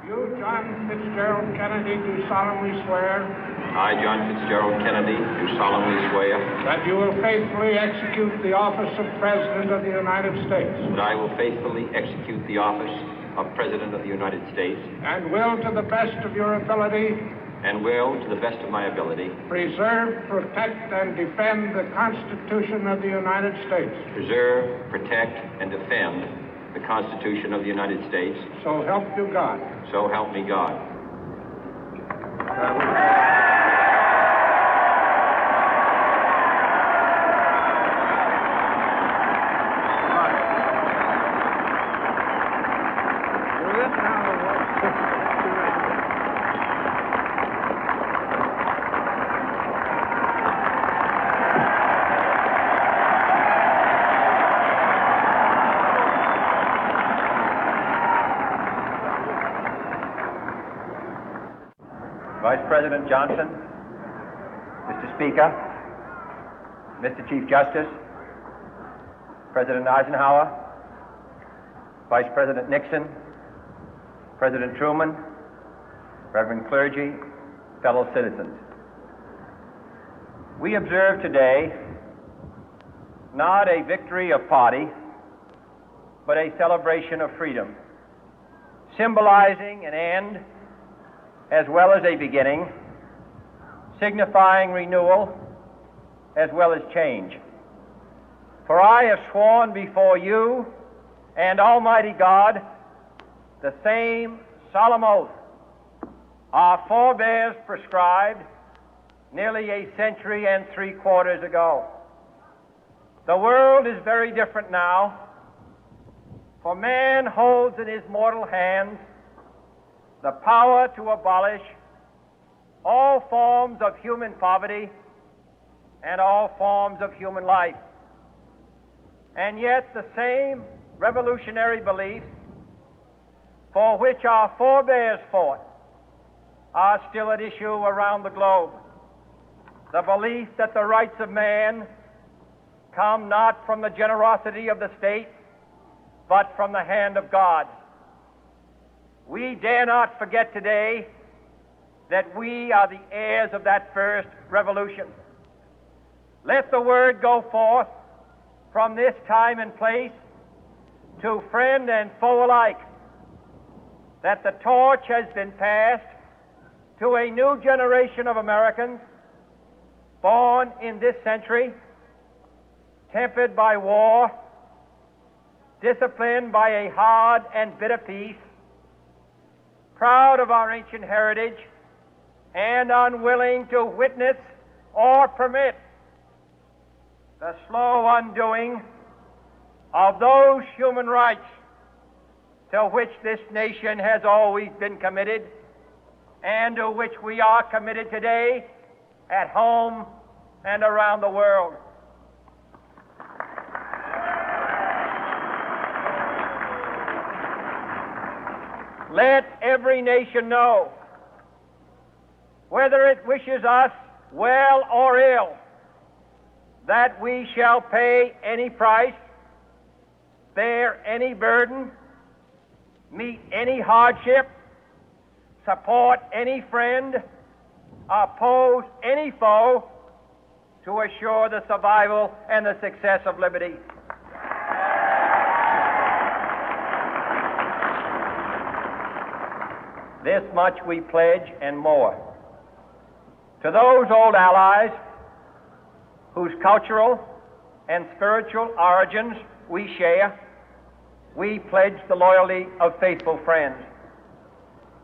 You, John Fitzgerald Kennedy, do solemnly swear I, John Fitzgerald Kennedy, do solemnly swear that you will faithfully execute the office of President of the United States that I will faithfully execute the office of President of the United States and will, to the best of your ability, and will, to the best of my ability, preserve, protect, and defend the Constitution of the United States. preserve, protect, and defend the Constitution of the United States. So help you God. So help me God. Vice President Johnson, Mr. Speaker, Mr. Chief Justice, President Eisenhower, Vice President Nixon, President Truman, Reverend clergy, fellow citizens. We observe today not a victory of party, but a celebration of freedom, symbolizing an end as well as a beginning, signifying renewal as well as change. For I have sworn before you and Almighty God the same solemn oath our forebears prescribed nearly a century and 3/4 ago. The world is very different now, for man holds in his mortal hands the power to abolish all forms of human poverty and all forms of human life. And yet the same revolutionary beliefs for which our forebears fought are still at issue around the globe. The belief that the rights of man come not from the generosity of the state, but from the hand of God. We dare not forget today that we are the heirs of that first revolution. Let the word go forth from this time and place to friend and foe alike that the torch has been passed to a new generation of Americans born in this century, tempered by war, disciplined by a hard and bitter peace, proud of our ancient heritage, and unwilling to witness or permit the slow undoing of those human rights to which this nation has always been committed and to which we are committed today at home and around the world. Let every nation know, whether it wishes us well or ill, that we shall pay any price, bear any burden, meet any hardship, support any friend, oppose any foe to assure the survival and the success of liberty. This much we pledge and more. To those old allies whose cultural and spiritual origins we share, we pledge the loyalty of faithful friends.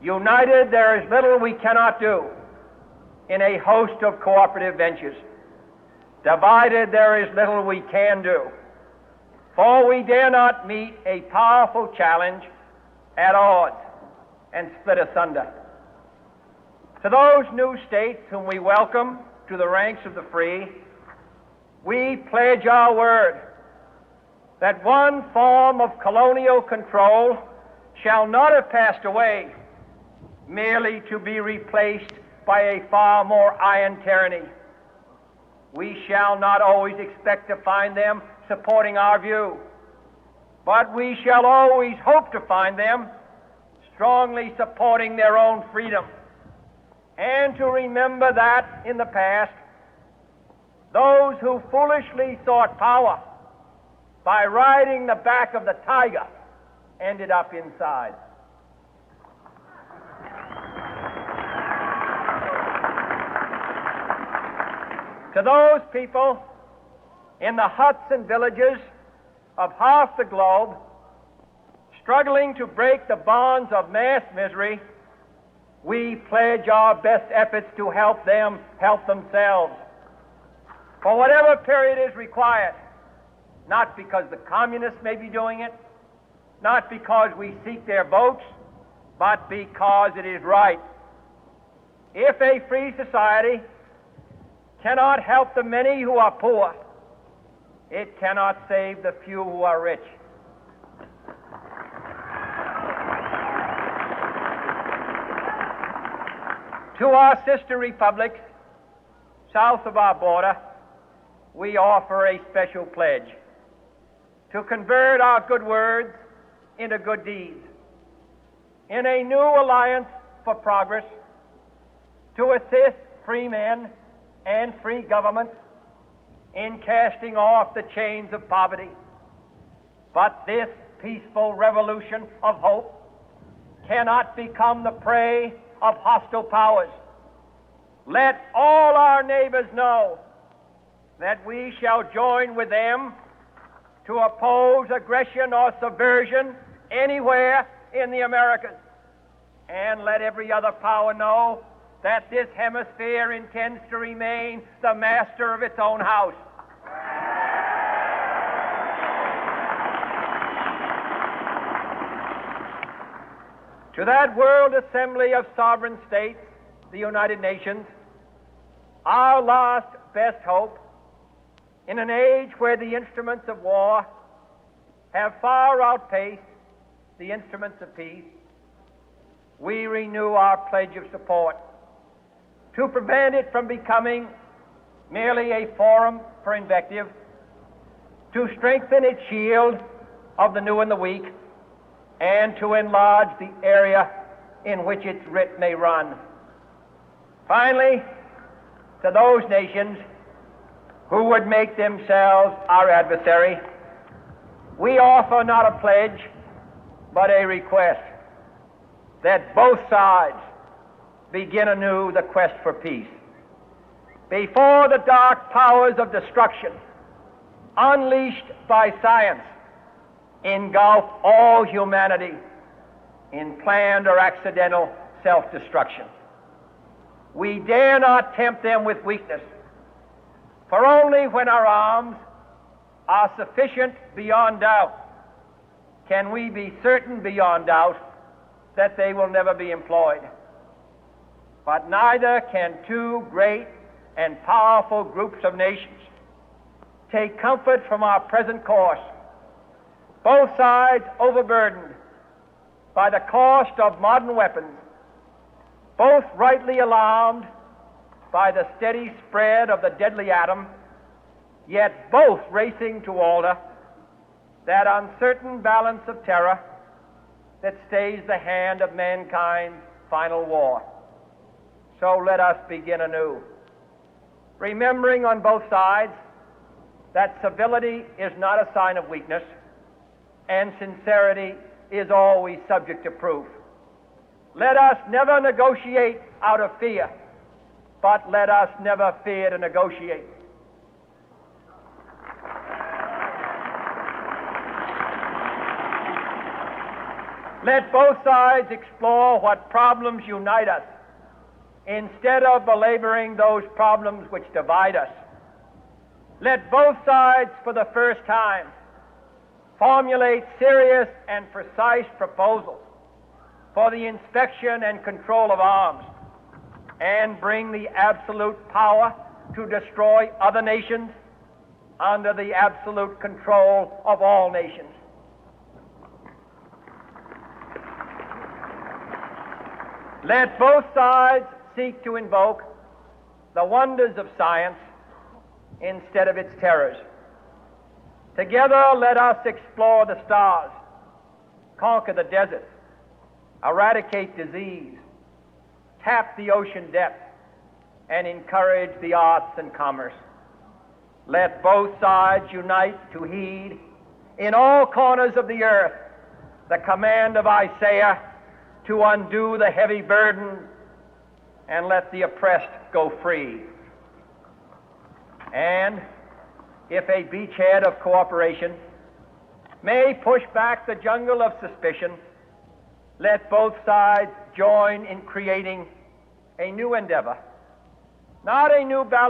United, there is little we cannot do in a host of cooperative ventures. Divided, there is little we can do, for we dare not meet a powerful challenge at odds and split asunder. To those new states whom we welcome to the ranks of the free, we pledge our word that one form of colonial control shall not have passed away, merely to be replaced by a far more iron tyranny. We shall not always expect to find them supporting our view, but we shall always hope to find them strongly supporting their own freedom, and to remember that in the past, those who foolishly sought power by riding the back of the tiger ended up inside. To those people in the huts and villages of half the globe struggling to break the bonds of mass misery, we pledge our best efforts to help them help themselves for whatever period is required, not because the communists may be doing it, not because we seek their votes, but because it is right. If a free society cannot help the many who are poor, it cannot save the few who are rich. To our sister republics south of our border, we offer a special pledge to convert our good words into good deeds, in a new alliance for progress, to assist free men and free governments in casting off the chains of poverty. But this peaceful revolution of hope cannot become the prey of hostile powers. Let all our neighbors know that we shall join with them to oppose aggression or subversion anywhere in the Americas. And let every other power know that this hemisphere intends to remain the master of its own house. To that World Assembly of Sovereign States, the United Nations, our last best hope, in an age where the instruments of war have far outpaced the instruments of peace, we renew our pledge of support to prevent it from becoming merely a forum for invective, to strengthen its shield of the new and the weak, and to enlarge the area in which its writ may run. Finally, to those nations who would make themselves our adversary, we offer not a pledge, but a request that both sides begin anew the quest for peace. Before the dark powers of destruction, unleashed by science, engulf all humanity in planned or accidental self-destruction, we dare not tempt them with weakness, for only when our arms are sufficient beyond doubt can we be certain beyond doubt that they will never be employed. But neither can two great and powerful groups of nations take comfort from our present course, both sides overburdened by the cost of modern weapons, both rightly alarmed by the steady spread of the deadly atom, yet both racing to alter that uncertain balance of terror that stays the hand of mankind's final war. So let us begin anew, remembering on both sides that civility is not a sign of weakness, and sincerity is always subject to proof. Let us never negotiate out of fear, but let us never fear to negotiate. Let both sides explore what problems unite us, instead of belaboring those problems which divide us. Let both sides, for the first time, formulate serious and precise proposals for the inspection and control of arms, and bring the absolute power to destroy other nations under the absolute control of all nations. Let both sides seek to invoke the wonders of science instead of its terrors. Together, let us explore the stars, conquer the deserts, eradicate disease, tap the ocean depth, and encourage the arts and commerce. Let both sides unite to heed in all corners of the earth the command of Isaiah to undo the heavy burden and let the oppressed go free. And if a beachhead of cooperation may push back the jungle of suspicion, let both sides join in creating a new endeavor, not a new balance